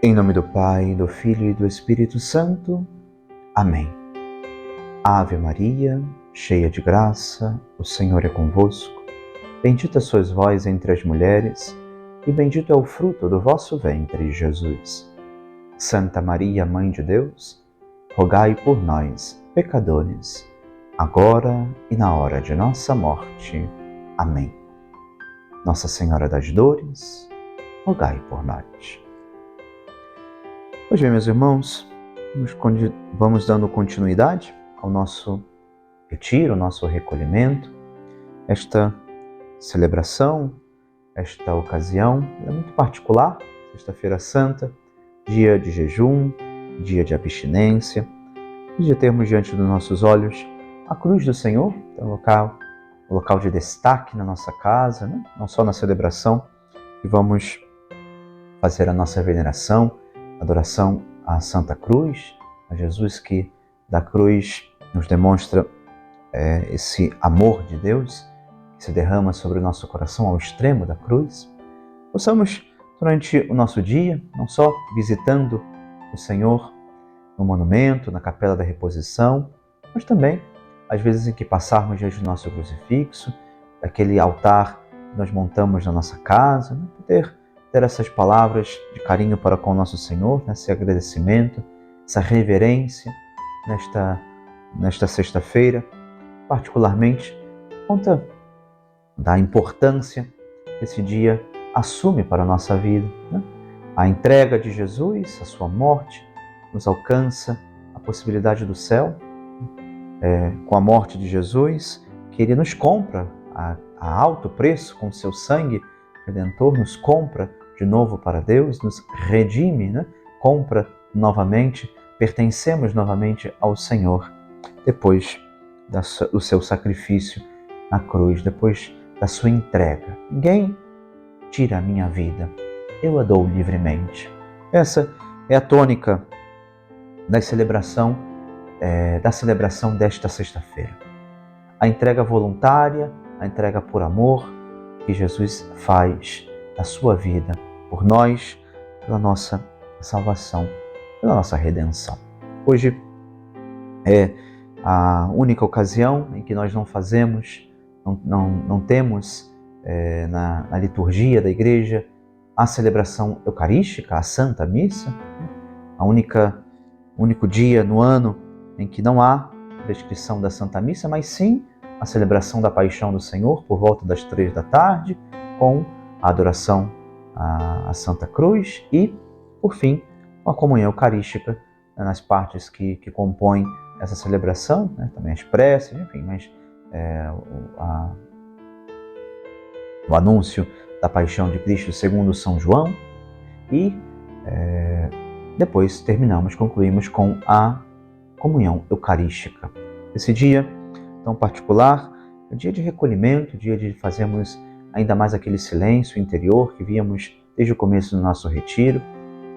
Em nome do Pai, do Filho e do Espírito Santo. Amém. Ave Maria, cheia de graça, o Senhor é convosco. Bendita sois vós entre as mulheres, e bendito é o fruto do vosso ventre, Jesus. Santa Maria, Mãe de Deus, rogai por nós, pecadores, agora e na hora de nossa morte. Amém. Nossa Senhora das Dores, rogai por nós. Hoje, meus irmãos, vamos dando continuidade ao nosso retiro, ao nosso recolhimento. Esta celebração, esta ocasião é muito particular, Sexta-feira Santa, dia de jejum, dia de abstinência, e de termos diante dos nossos olhos a cruz do Senhor, o local de destaque na nossa casa, né? Não só na celebração, que vamos fazer a nossa veneração, adoração à Santa Cruz, a Jesus que da cruz nos demonstra esse amor de Deus que se derrama sobre o nosso coração ao extremo da cruz. Possamos, durante o nosso dia, não só visitando o Senhor no monumento, na capela da reposição, mas também, às vezes em que passarmos diante do nosso crucifixo, daquele altar que nós montamos na nossa casa, né? Poder ter essas palavras de carinho para com o nosso Senhor, né? Esse agradecimento, essa reverência nesta sexta-feira, particularmente, conta da importância que esse dia assume para a nossa vida, né? A entrega de Jesus, a sua morte, nos alcança a possibilidade do céu, com a morte de Jesus, que Ele nos compra a alto preço, com o seu sangue redentor, nos compra de novo para Deus, nos redime, né? Compra novamente, pertencemos novamente ao Senhor, depois do seu sacrifício na cruz, depois da sua entrega. Ninguém tira a minha vida, eu a dou livremente. Essa é a tônica da celebração desta sexta-feira. A entrega voluntária, a entrega por amor que Jesus faz da sua vida por nós, pela nossa salvação, pela nossa redenção. Hoje é a única ocasião em que nós não temos na liturgia da igreja a celebração eucarística, a Santa Missa, o único dia no ano em que não há prescrição da Santa Missa, mas sim a celebração da Paixão do Senhor por volta das 3 da tarde, com a adoração à Santa Cruz e, por fim, a comunhão eucarística nas partes que compõem essa celebração, né? Também as preces, enfim, mas o anúncio da Paixão de Cristo segundo São João e depois concluímos com a comunhão eucarística. Esse dia tão particular, é o dia de recolhimento, o dia de fazermos ainda mais aquele silêncio interior que víamos desde o começo do nosso retiro,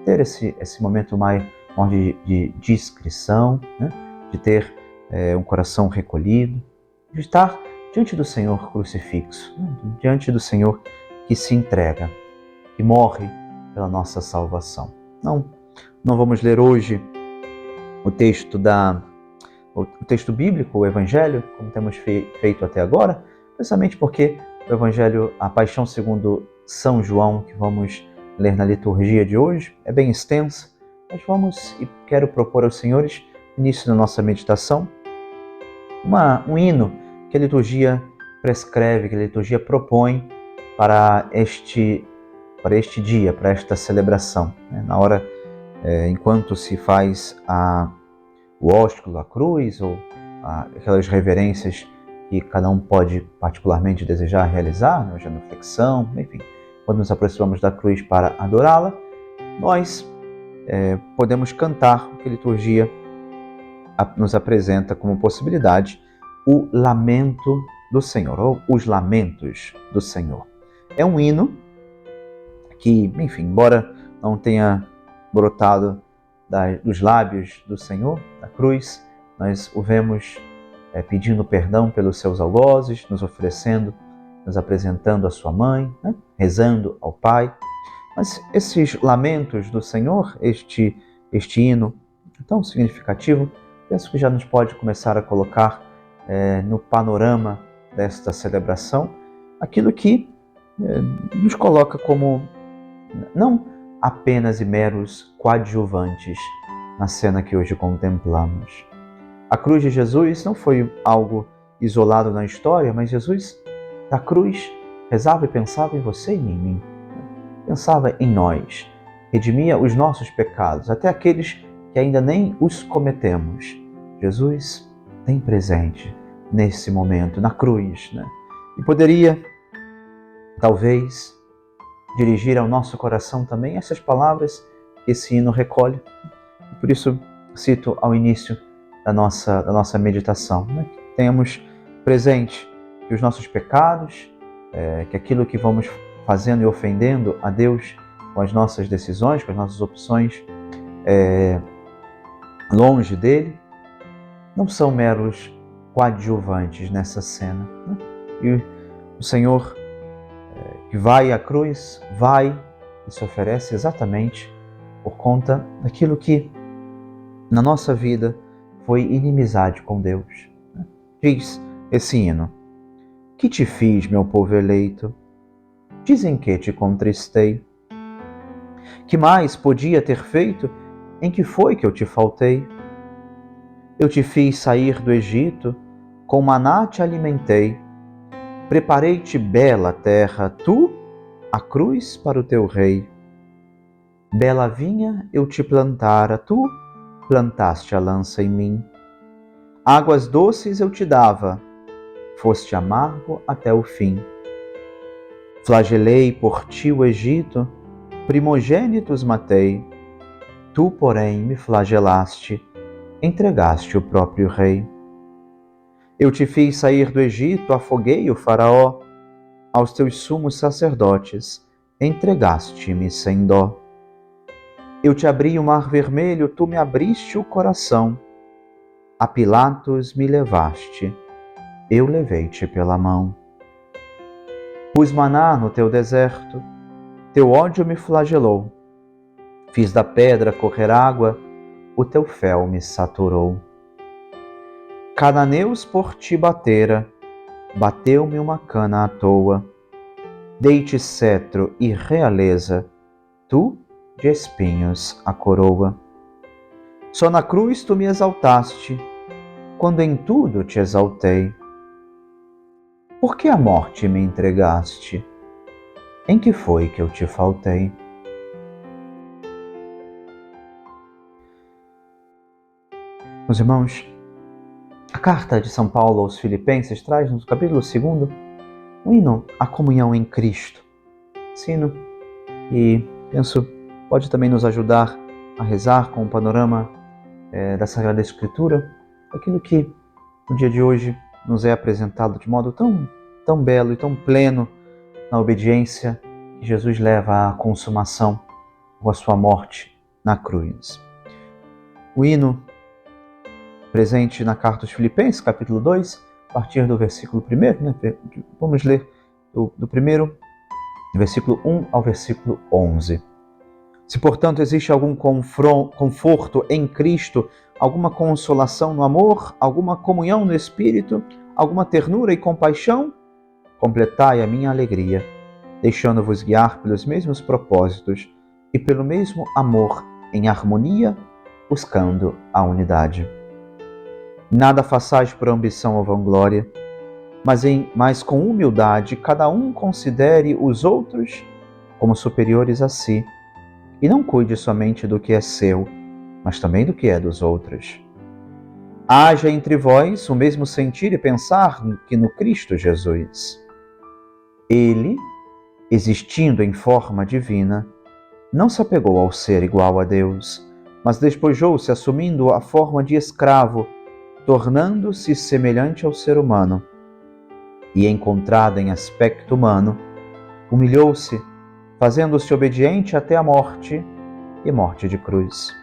ter esse momento mais de discrição, né? De ter um coração recolhido, de estar diante do Senhor crucifixo, né? Diante do Senhor que se entrega, que morre pela nossa salvação. Não vamos ler hoje o texto bíblico, o Evangelho, como temos feito até agora, precisamente porque o Evangelho, a Paixão segundo São João, que vamos ler na liturgia de hoje, é bem extensa, mas quero propor aos senhores, no início da nossa meditação, um hino que a liturgia prescreve, que a liturgia propõe para este dia, para esta celebração, né? Na hora, enquanto se faz o ósculo, a cruz, ou aquelas reverências que cada um pode particularmente desejar realizar, né? A genuflexão, enfim, quando nos aproximamos da cruz para adorá-la, nós podemos cantar o que a liturgia nos apresenta como possibilidade, o lamento do Senhor, ou os lamentos do Senhor. É um hino que, enfim, embora não tenha brotado dos lábios do Senhor, da cruz, nós o vemos pedindo perdão pelos seus algozes, nos oferecendo, nos apresentando a sua mãe, né? Rezando ao Pai. Mas esses lamentos do Senhor, este hino tão significativo, penso que já nos pode começar a colocar no panorama desta celebração aquilo que nos coloca como não apenas e meros coadjuvantes na cena que hoje contemplamos. A cruz de Jesus não foi algo isolado na história, mas Jesus da cruz rezava e pensava em você e em mim. Pensava em nós, redimia os nossos pecados, até aqueles que ainda nem os cometemos. Jesus tem presente nesse momento, na cruz, né? E poderia, talvez, dirigir ao nosso coração também essas palavras que esse hino recolhe. E por isso cito ao início da nossa meditação, né? Que tenhamos presente que os nossos pecados, que aquilo que vamos fazendo e ofendendo a Deus com as nossas decisões, com as nossas opções longe dele, não são meros coadjuvantes nessa cena, né? E o Senhor que vai à cruz, vai e se oferece exatamente por conta daquilo que na nossa vida foi inimizade com Deus. Diz esse hino: que te fiz, meu povo eleito? Dizem que te contristei. Que mais podia ter feito? Em que foi que eu te faltei? Eu te fiz sair do Egito, com maná te alimentei. Preparei-te bela terra, tu, a cruz para o teu rei. Bela vinha eu te plantara, tu plantaste a lança em mim. Águas doces eu te dava, foste amargo até o fim. Flagelei por ti o Egito, primogênitos matei. Tu, porém, me flagelaste, entregaste o próprio rei. Eu te fiz sair do Egito, afoguei o faraó, aos teus sumos sacerdotes, entregaste-me sem dó. Eu te abri o mar vermelho, tu me abriste o coração. A Pilatos me levaste, eu levei-te pela mão. Pus maná no teu deserto, teu ódio me flagelou. Fiz da pedra correr água, o teu fel me saturou. Cananeus por ti batera, bateu-me uma cana à toa. Dei-te cetro e realeza, tu de espinhos a coroa. Só na cruz tu me exaltaste, quando em tudo te exaltei. Por que a morte me entregaste? Em que foi que eu te faltei? Meus irmãos, a carta de São Paulo aos Filipenses traz no capítulo 2 um hino à comunhão em Cristo. Esse hino, e penso, pode também nos ajudar a rezar com o panorama da Sagrada Escritura, aquilo que no dia de hoje nos é apresentado de modo tão belo e tão pleno na obediência que Jesus leva à consumação com a sua morte na cruz. O hino presente na carta aos Filipenses, capítulo 2, a partir do versículo 1, né? Vamos ler do primeiro, versículo 1 ao versículo 11. Se, portanto, existe algum conforto em Cristo, alguma consolação no amor, alguma comunhão no Espírito, alguma ternura e compaixão, completai a minha alegria, deixando-vos guiar pelos mesmos propósitos e pelo mesmo amor, em harmonia, buscando a unidade. Nada façais por ambição ou vanglória, mas com humildade cada um considere os outros como superiores a si, e não cuide somente do que é seu, mas também do que é dos outros. Haja entre vós o mesmo sentir e pensar que no Cristo Jesus. Ele, existindo em forma divina, não se apegou ao ser igual a Deus, mas despojou-se assumindo a forma de escravo, tornando-se semelhante ao ser humano. E, encontrado em aspecto humano, humilhou-se, fazendo-se obediente até a morte e morte de cruz.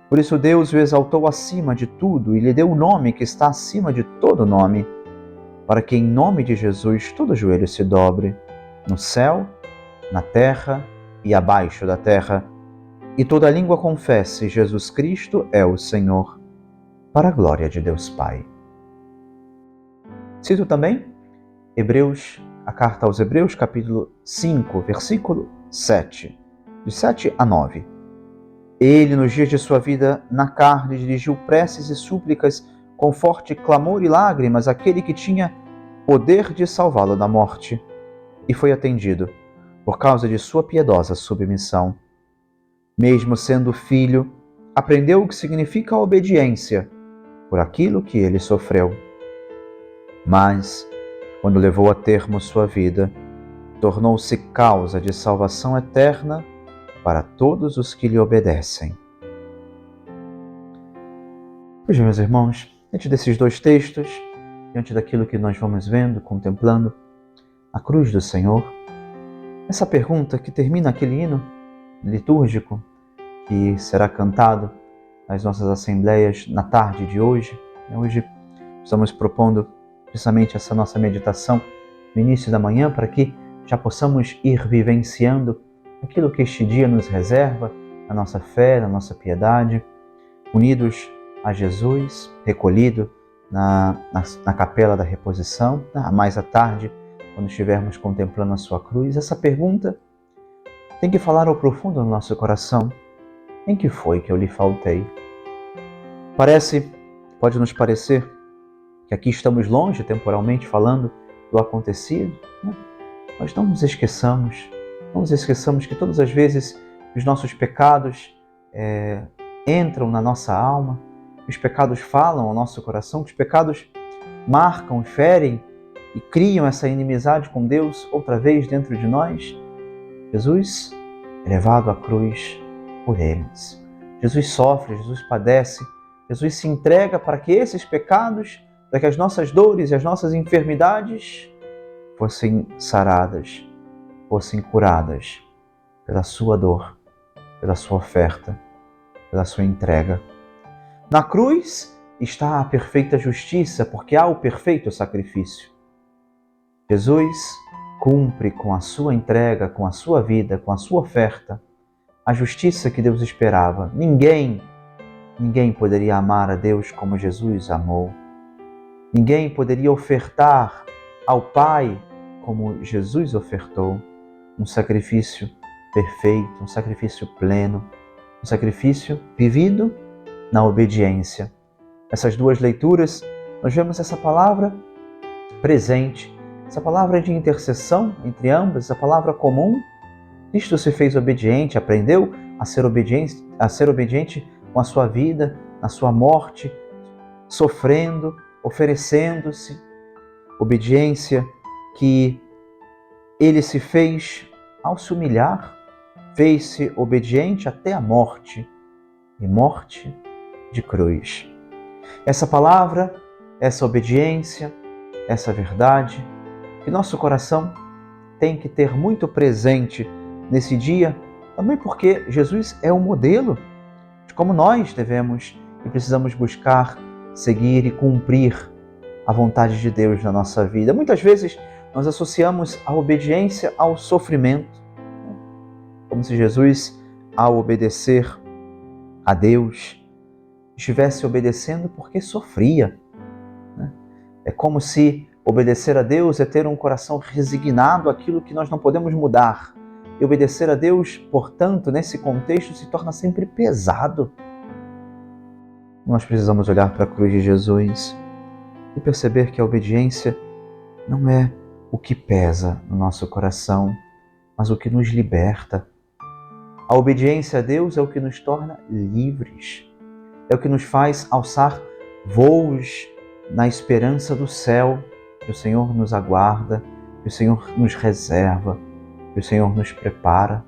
Por isso Deus o exaltou acima de tudo e lhe deu o nome que está acima de todo nome, para que em nome de Jesus todo joelho se dobre, no céu, na terra e abaixo da terra, e toda língua confesse: Jesus Cristo é o Senhor, para a glória de Deus Pai. Cito também a carta aos Hebreus, capítulo 5, versículo 7, de 7 a 9. Ele, nos dias de sua vida na carne, dirigiu preces e súplicas com forte clamor e lágrimas àquele que tinha poder de salvá-lo da morte, e foi atendido por causa de sua piedosa submissão. Mesmo sendo filho, aprendeu o que significa a obediência por aquilo que ele sofreu. Mas, quando levou a termo sua vida, tornou-se causa de salvação eterna para todos os que lhe obedecem. Pois, meus irmãos, diante desses dois textos, diante daquilo que nós vamos vendo, contemplando a cruz do Senhor, essa pergunta que termina aquele hino litúrgico que será cantado nas nossas assembleias na tarde de hoje. Hoje estamos propondo precisamente essa nossa meditação no início da manhã para que já possamos ir vivenciando aquilo que este dia nos reserva, na nossa fé, na nossa piedade, unidos a Jesus, recolhido na capela da reposição, mais à tarde, quando estivermos contemplando a sua cruz. Essa pergunta tem que falar ao profundo do nosso coração: em que foi que eu lhe faltei? Pode nos parecer que aqui estamos longe, temporalmente falando, do acontecido, né? Mas não nos esqueçamos que todas as vezes os nossos pecados entram na nossa alma, os pecados falam ao nosso coração, que os pecados marcam, ferem e criam essa inimizade com Deus outra vez dentro de nós. Jesus é levado à cruz por eles. Jesus sofre, Jesus padece, Jesus se entrega para que esses pecados, para que as nossas dores e as nossas enfermidades fossem saradas, fossem curadas pela sua dor, pela sua oferta, pela sua entrega. Na cruz está a perfeita justiça, porque há o perfeito sacrifício. Jesus cumpre com a sua entrega, com a sua vida, com a sua oferta, a justiça que Deus esperava. Ninguém poderia amar a Deus como Jesus amou. Ninguém poderia ofertar ao Pai como Jesus ofertou. Um sacrifício perfeito, um sacrifício pleno, um sacrifício vivido na obediência. Essas duas leituras, nós vemos essa palavra presente, essa palavra de intercessão entre ambas, essa palavra comum. Cristo se fez obediente, aprendeu a ser obediente com a sua vida, na sua morte, sofrendo, oferecendo-se. Obediência que ele se fez ao se humilhar, fez-se obediente até a morte, e morte de cruz. Essa palavra, essa obediência, essa verdade, que nosso coração tem que ter muito presente nesse dia, também porque Jesus é o modelo de como nós devemos e precisamos buscar, seguir e cumprir a vontade de Deus na nossa vida. Muitas vezes nós associamos a obediência ao sofrimento, como se Jesus, ao obedecer a Deus, estivesse obedecendo porque sofria. É como se obedecer a Deus é ter um coração resignado àquilo que nós não podemos mudar. E obedecer a Deus, portanto, nesse contexto, se torna sempre pesado. Nós precisamos olhar para a cruz de Jesus e perceber que a obediência não é o que pesa no nosso coração, mas o que nos liberta. A obediência a Deus é o que nos torna livres, é o que nos faz alçar voos na esperança do céu, que o Senhor nos aguarda, que o Senhor nos reserva, que o Senhor nos prepara.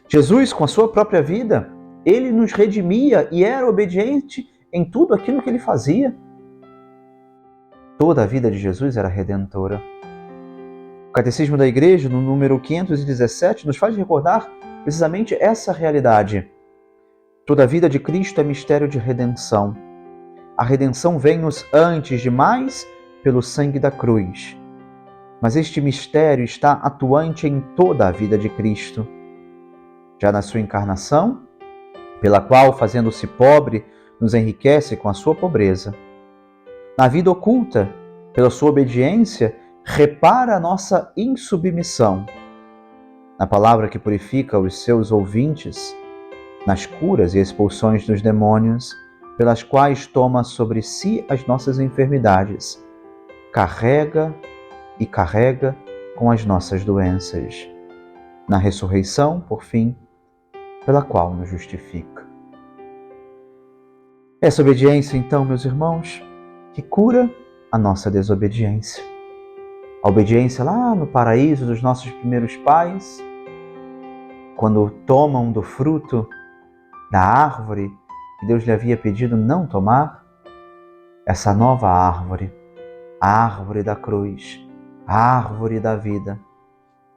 Jesus, com a sua própria vida, ele nos redimia e era obediente em tudo aquilo que ele fazia. Toda a vida de Jesus era redentora. O Catecismo da Igreja, no número 517, nos faz recordar precisamente essa realidade. Toda a vida de Cristo é mistério de redenção. A redenção vem-nos antes de mais pelo sangue da cruz. Mas este mistério está atuante em toda a vida de Cristo. já na sua encarnação, pela qual, fazendo-se pobre, nos enriquece com a sua pobreza. Na vida oculta, pela sua obediência, repara a nossa insubmissão. Na palavra que purifica os seus ouvintes, nas curas e expulsões dos demônios, pelas quais toma sobre si as nossas enfermidades, carrega com as nossas doenças. Na ressurreição, por fim, pela qual nos justifica. Essa obediência, então, meus irmãos, que cura a nossa desobediência. A obediência lá no paraíso dos nossos primeiros pais, quando tomam do fruto da árvore que Deus lhe havia pedido não tomar, essa nova árvore, a árvore da cruz, a árvore da vida,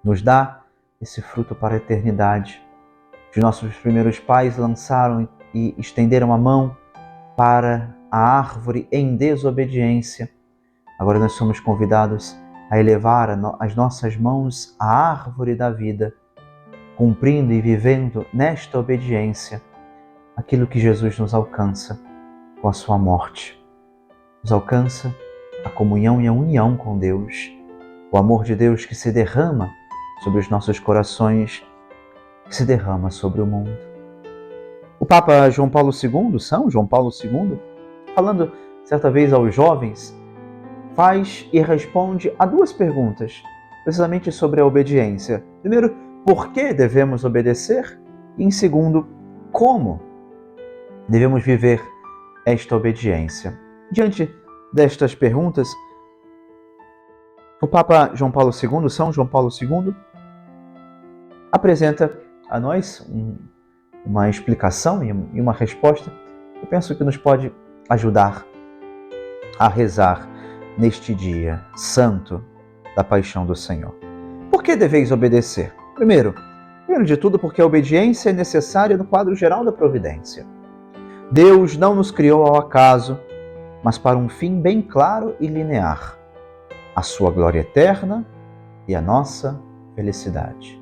nos dá esse fruto para a eternidade. Os nossos primeiros pais lançaram e estenderam a mão para a árvore em desobediência. Agora nós somos convidados a elevar as nossas mãos à árvore da vida, cumprindo e vivendo nesta obediência aquilo que Jesus nos alcança com a sua morte. Nos alcança a comunhão e a união com Deus, o amor de Deus que se derrama sobre os nossos corações, que se derrama sobre o mundo. O Papa João Paulo II, São João Paulo II, falando certa vez aos jovens, faz e responde a duas perguntas, precisamente sobre a obediência. Primeiro, por que devemos obedecer? E em segundo, como devemos viver esta obediência? Diante destas perguntas, o Papa João Paulo II, São João Paulo II, apresenta a nós uma explicação e uma resposta que eu penso que nos pode ajudar a rezar neste dia santo da paixão do Senhor. Por que deveis obedecer? Primeiro de tudo, porque a obediência é necessária no quadro geral da providência. Deus não nos criou ao acaso, mas para um fim bem claro e linear: a sua glória eterna e a nossa felicidade.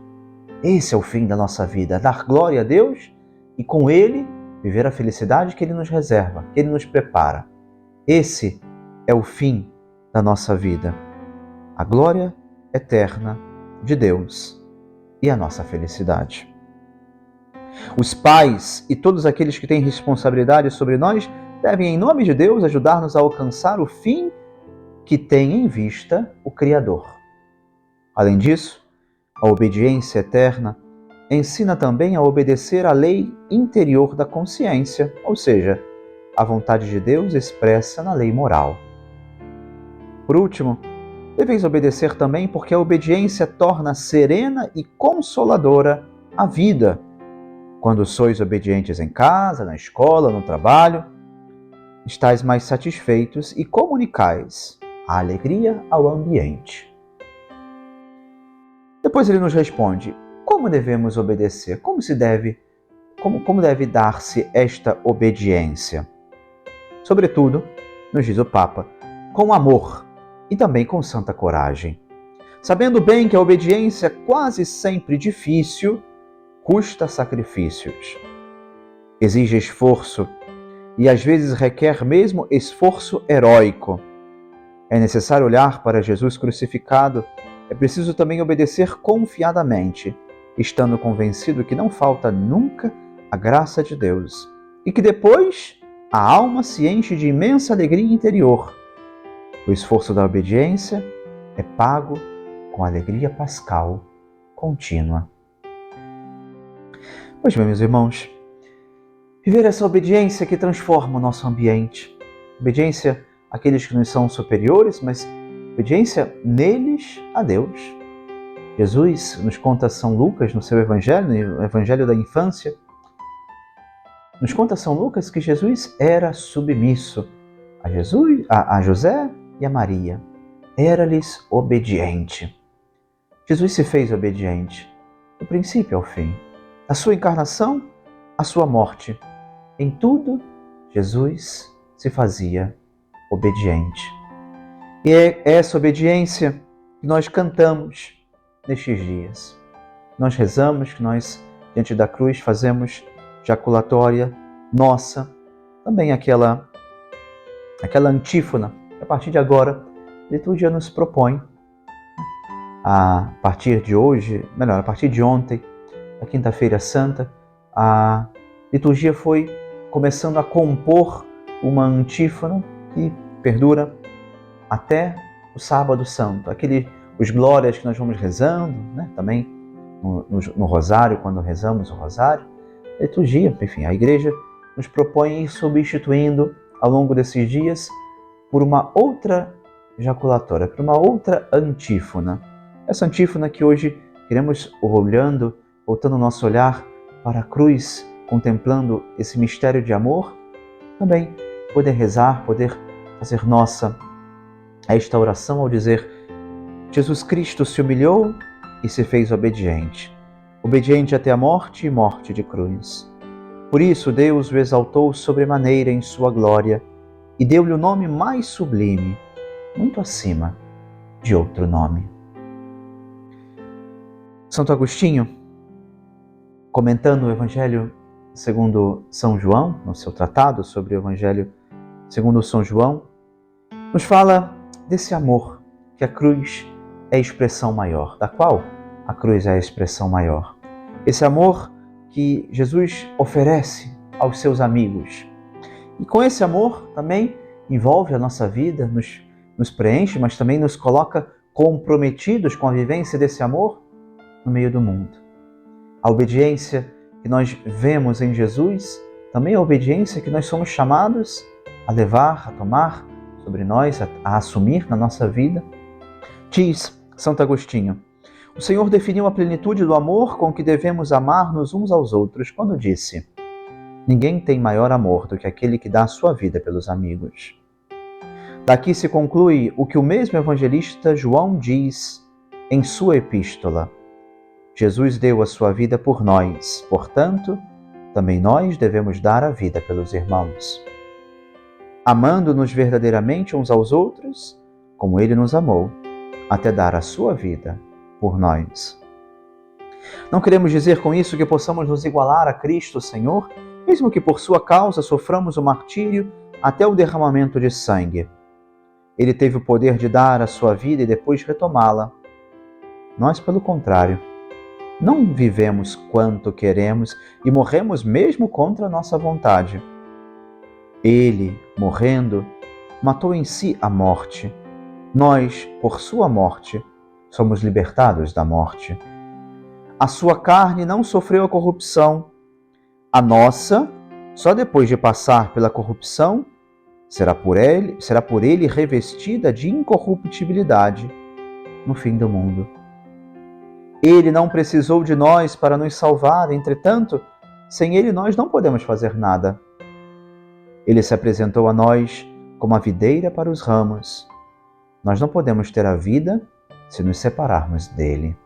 Esse é o fim da nossa vida, dar glória a Deus e com Ele viver a felicidade que Ele nos reserva, que Ele nos prepara. Esse é o fim da nossa vida, a glória eterna de Deus e a nossa felicidade. Os pais e todos aqueles que têm responsabilidade sobre nós devem, em nome de Deus, ajudar-nos a alcançar o fim que tem em vista o Criador. Além disso, a obediência eterna ensina também a obedecer à lei interior da consciência, ou seja, a vontade de Deus expressa na lei moral. Por último, deveis obedecer também porque a obediência torna serena e consoladora a vida. Quando sois obedientes em casa, na escola, no trabalho, estáis mais satisfeitos e comunicais a alegria ao ambiente. Depois ele nos responde: como devemos obedecer? Como deve dar-se esta obediência? Sobretudo, nos diz o Papa, com amor e também com santa coragem. Sabendo bem que a obediência é quase sempre difícil, custa sacrifícios, exige esforço e às vezes requer mesmo esforço heróico. É necessário olhar para Jesus crucificado, é preciso também obedecer confiadamente, estando convencido que não falta nunca a graça de Deus e que depois a alma se enche de imensa alegria interior. O esforço da obediência é pago com alegria pascal contínua. Pois bem, meus irmãos, viver essa obediência que transforma o nosso ambiente, obediência àqueles que nos são superiores, mas obediência neles a Deus. Jesus nos conta São Lucas no seu Evangelho, no Evangelho da Infância, nos conta São Lucas que Jesus era submisso a José e a Maria. Era-lhes obediente. Jesus se fez obediente, do princípio ao fim. Da sua encarnação à sua morte. Em tudo, Jesus se fazia obediente. E é essa obediência que nós cantamos nestes dias. Nós rezamos que nós diante da cruz, fazemos jaculatória nossa, também aquela antífona que a partir de agora a liturgia nos propõe. A partir de hoje, melhor, a partir de ontem, a Quinta-feira Santa, a liturgia foi começando a compor uma antífona que perdura até o Sábado Santo, os glórias que nós vamos rezando, né? Também no Rosário, quando rezamos o Rosário, a liturgia, enfim, a Igreja nos propõe ir substituindo ao longo desses dias por uma outra jaculatória, por uma outra antífona. Essa antífona que hoje queremos voltando o nosso olhar para a cruz, contemplando esse mistério de amor, também poder rezar, poder fazer nossa esta oração ao dizer: Jesus Cristo se humilhou e se fez obediente, obediente até a morte e morte de cruz. Por isso Deus o exaltou sobremaneira em sua glória e deu-lhe o nome mais sublime, muito acima de outro nome. Santo Agostinho, comentando o Evangelho segundo São João, no seu tratado sobre o Evangelho segundo São João, nos fala desse amor que a cruz é a expressão maior, da qual a cruz é a expressão maior. Esse amor que Jesus oferece aos seus amigos. E com esse amor também envolve a nossa vida, nos preenche, mas também nos coloca comprometidos com a vivência desse amor no meio do mundo. A obediência que nós vemos em Jesus, também a obediência que nós somos chamados a levar, a tomar sobre nós, a assumir na nossa vida. Diz Santo Agostinho: o Senhor definiu a plenitude do amor com que devemos amar-nos uns aos outros quando disse: ninguém tem maior amor do que aquele que dá a sua vida pelos amigos. Daqui se conclui o que o mesmo evangelista João diz em sua epístola: Jesus deu a sua vida por nós, portanto, também nós devemos dar a vida pelos irmãos. Amando-nos verdadeiramente uns aos outros, como Ele nos amou, até dar a sua vida por nós. Não queremos dizer com isso que possamos nos igualar a Cristo, Senhor, mesmo que por sua causa soframos o martírio até o derramamento de sangue. Ele teve o poder de dar a sua vida e depois retomá-la. Nós, pelo contrário, não vivemos quanto queremos e morremos mesmo contra a nossa vontade. Ele, morrendo, matou em si a morte. Nós, por sua morte, somos libertados da morte. A sua carne não sofreu a corrupção. A nossa, só depois de passar pela corrupção, será por ele revestida de incorruptibilidade no fim do mundo. Ele não precisou de nós para nos salvar, entretanto, sem ele nós não podemos fazer nada. Ele se apresentou a nós como a videira para os ramos. Nós não podemos ter a vida se nos separarmos dele.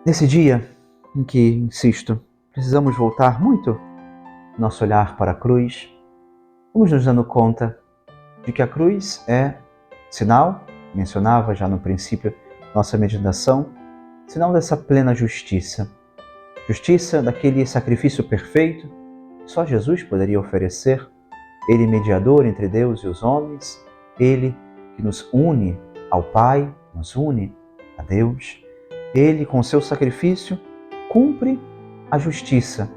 Nesse dia em que, insisto, precisamos voltar muito nosso olhar para a cruz, vamos nos dando conta de que a cruz é sinal, mencionava já no princípio nossa meditação, sinal dessa plena justiça. Justiça daquele sacrifício perfeito que só Jesus poderia oferecer. Ele, mediador entre Deus e os homens, ele que nos une ao Pai, nos une a Deus. Ele, com seu sacrifício, cumpre a justiça.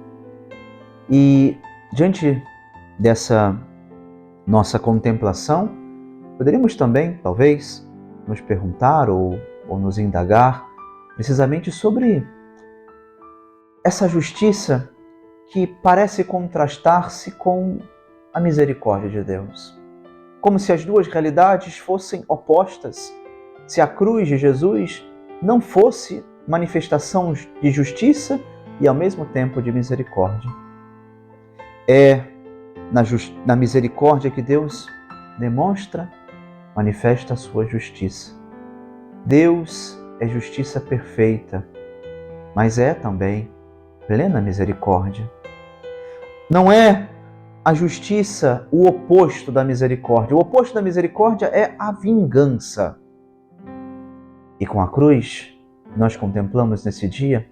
E diante dessa nossa contemplação, poderíamos também, talvez, nos perguntar ou nos indagar precisamente sobre essa justiça que parece contrastar-se com a misericórdia de Deus. Como se as duas realidades fossem opostas, se a cruz de Jesus não fosse manifestação de justiça e ao mesmo tempo de misericórdia. É na misericórdia que Deus demonstra, manifesta a sua justiça. Deus é justiça perfeita, mas é também plena misericórdia. Não é a justiça o oposto da misericórdia. O oposto da misericórdia é a vingança. E com a cruz, nós contemplamos nesse dia,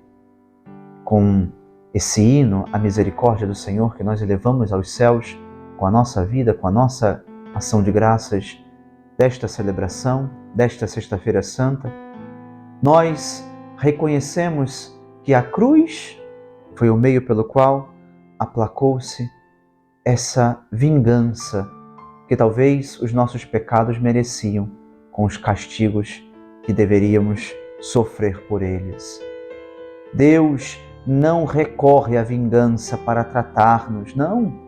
com esse hino à misericórdia do Senhor que nós elevamos aos céus com a nossa vida, com a nossa ação de graças desta celebração, desta Sexta-feira Santa, nós reconhecemos que a cruz foi o meio pelo qual aplacou-se essa vingança que talvez os nossos pecados mereciam, com os castigos que deveríamos sofrer por eles. Deus não recorre à vingança para tratar-nos, não.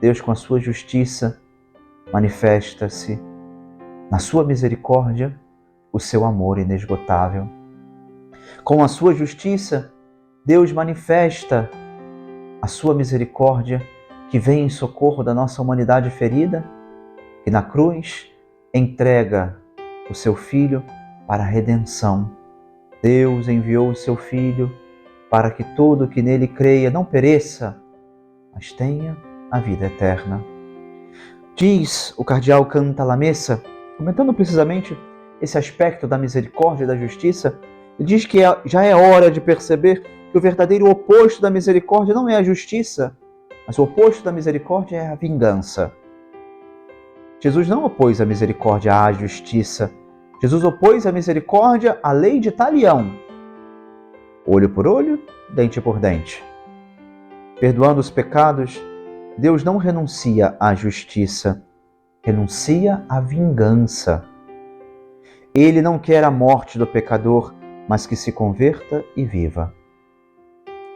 Deus, com a sua justiça, manifesta-se na sua misericórdia o seu amor inesgotável. Com a sua justiça, Deus manifesta a sua misericórdia que vem em socorro da nossa humanidade ferida, que na cruz entrega o seu Filho para a redenção. Deus enviou o seu Filho para que todo que nele creia não pereça, mas tenha a vida eterna. Diz o cardeal Cantalamessa, comentando precisamente esse aspecto da misericórdia e da justiça, ele diz que já é hora de perceber que o verdadeiro oposto da misericórdia não é a justiça, mas o oposto da misericórdia é a vingança. Jesus não opôs a misericórdia à justiça. Jesus opôs a misericórdia à lei de Talião. Olho por olho, dente por dente. Perdoando os pecados, Deus não renuncia à justiça, renuncia à vingança. Ele não quer a morte do pecador, mas que se converta e viva.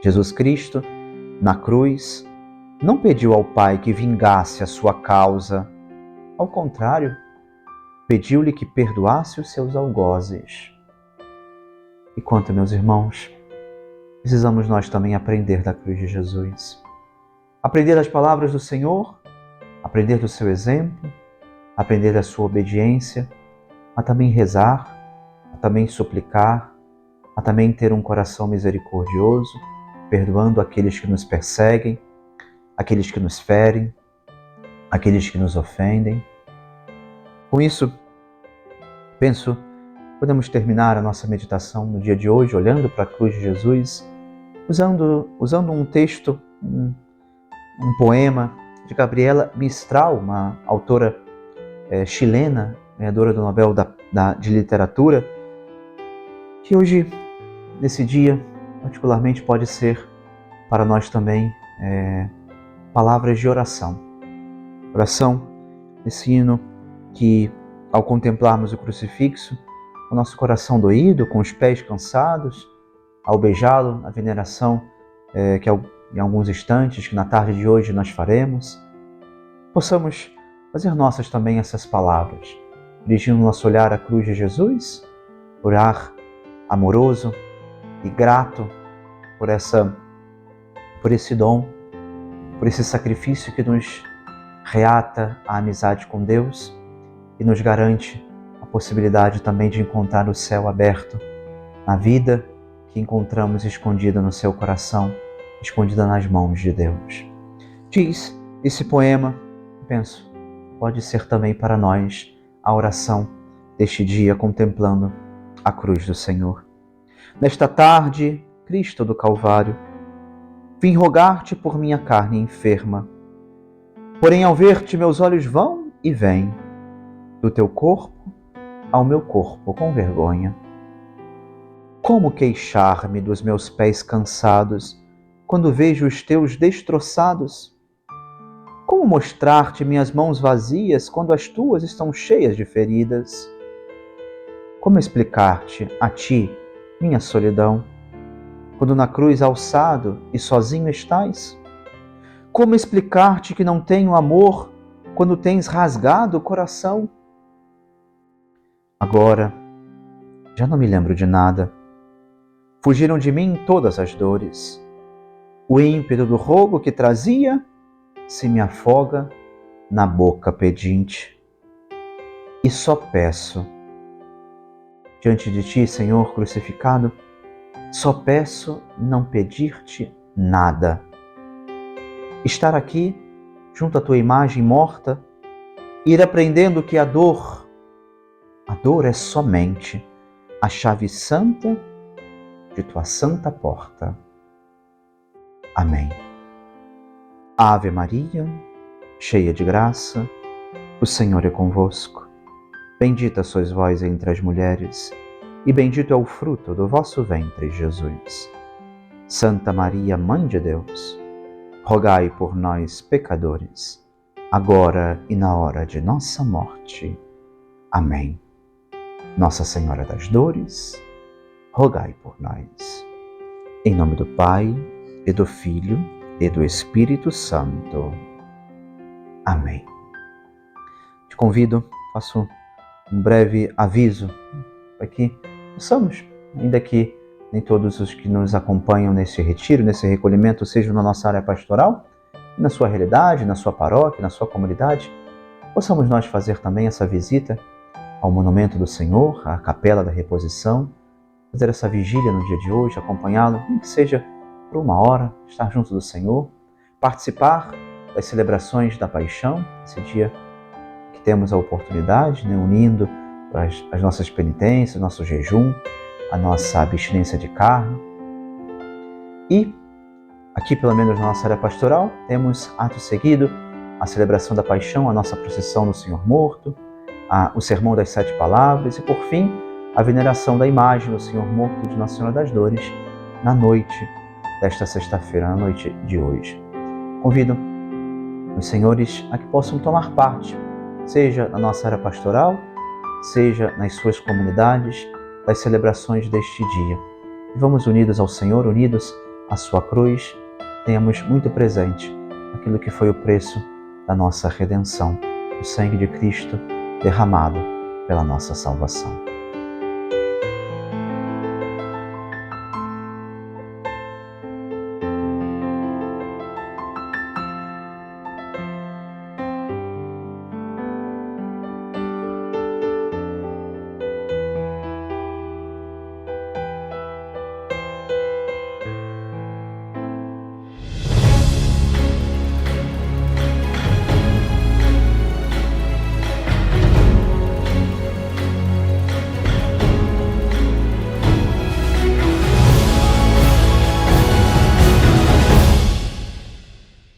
Jesus Cristo, na cruz, não pediu ao Pai que vingasse a sua causa. Ao contrário, pediu-lhe que perdoasse os seus algozes. E quanto, meus irmãos, precisamos nós também aprender da cruz de Jesus. Aprender das palavras do Senhor, aprender do seu exemplo, aprender da sua obediência, a também rezar, a também suplicar, a também ter um coração misericordioso, perdoando aqueles que nos perseguem, aqueles que nos ferem, aqueles que nos ofendem. Com isso, penso, podemos terminar a nossa meditação no dia de hoje, olhando para a cruz de Jesus, usando um texto, um poema de Gabriela Mistral, uma autora chilena, ganhadora do Nobel de Literatura, que hoje, nesse dia, particularmente pode ser para nós também palavras de oração. Oração, esse hino que, ao contemplarmos o crucifixo, o nosso coração doído, com os pés cansados, ao beijá-lo, a veneração que em alguns instantes, que na tarde de hoje nós faremos, possamos fazer nossas também essas palavras, dirigindo nosso olhar à cruz de Jesus, orar amoroso e grato por esse dom, por esse sacrifício que nos reata a amizade com Deus e nos garante a possibilidade também de encontrar o céu aberto na vida que encontramos escondida no seu coração, escondida nas mãos de Deus. Diz esse poema, penso, pode ser também para nós a oração deste dia contemplando a cruz do Senhor. Nesta tarde, Cristo do Calvário, vim rogar-te por minha carne enferma. Porém, ao ver-te, meus olhos vão e vêm do teu corpo ao meu corpo com vergonha. Como queixar-me dos meus pés cansados quando vejo os teus destroçados? Como mostrar-te minhas mãos vazias quando as tuas estão cheias de feridas? Como explicar-te a ti minha solidão, quando na cruz alçado e sozinho estás? Como explicar-te que não tenho amor quando tens rasgado o coração? Agora, já não me lembro de nada. Fugiram de mim todas as dores. O ímpeto do rogo que trazia se me afoga na boca pedinte. E só peço, diante de ti, Senhor crucificado, só peço não pedir-te nada. Estar aqui, junto à tua imagem morta, ir aprendendo que a dor é somente a chave santa de tua santa porta. Amém. Ave Maria, cheia de graça, o Senhor é convosco. Bendita sois vós entre as mulheres, e bendito é o fruto do vosso ventre, Jesus. Santa Maria, Mãe de Deus, rogai por nós, pecadores, agora e na hora de nossa morte. Amém. Nossa Senhora das Dores, rogai por nós. Em nome do Pai, e do Filho, e do Espírito Santo. Amém. Te convido, faço um breve aviso para que possamos, ainda que nem todos os que nos acompanham nesse retiro, nesse recolhimento, sejam na nossa área pastoral, na sua realidade, na sua paróquia, na sua comunidade, possamos nós fazer também essa visita ao Monumento do Senhor, à Capela da Reposição, fazer essa vigília no dia de hoje, acompanhá-lo, nem que seja por uma hora, estar junto do Senhor, participar das celebrações da Paixão, esse dia que temos a oportunidade, unindo as nossas penitências, o nosso jejum, a nossa abstinência de carne. E aqui, pelo menos na nossa área pastoral, temos ato seguido a celebração da Paixão, a nossa procissão do Senhor Morto, o Sermão das 7 Palavras e, por fim, a veneração da imagem do Senhor Morto de Nossa Senhora das Dores na noite desta sexta-feira, na noite de hoje. Convido os senhores a que possam tomar parte, seja na nossa área pastoral, seja nas suas comunidades, das celebrações deste dia. E vamos unidos ao Senhor, unidos à sua cruz, tenhamos muito presente aquilo que foi o preço da nossa redenção, o sangue de Cristo derramado pela nossa salvação.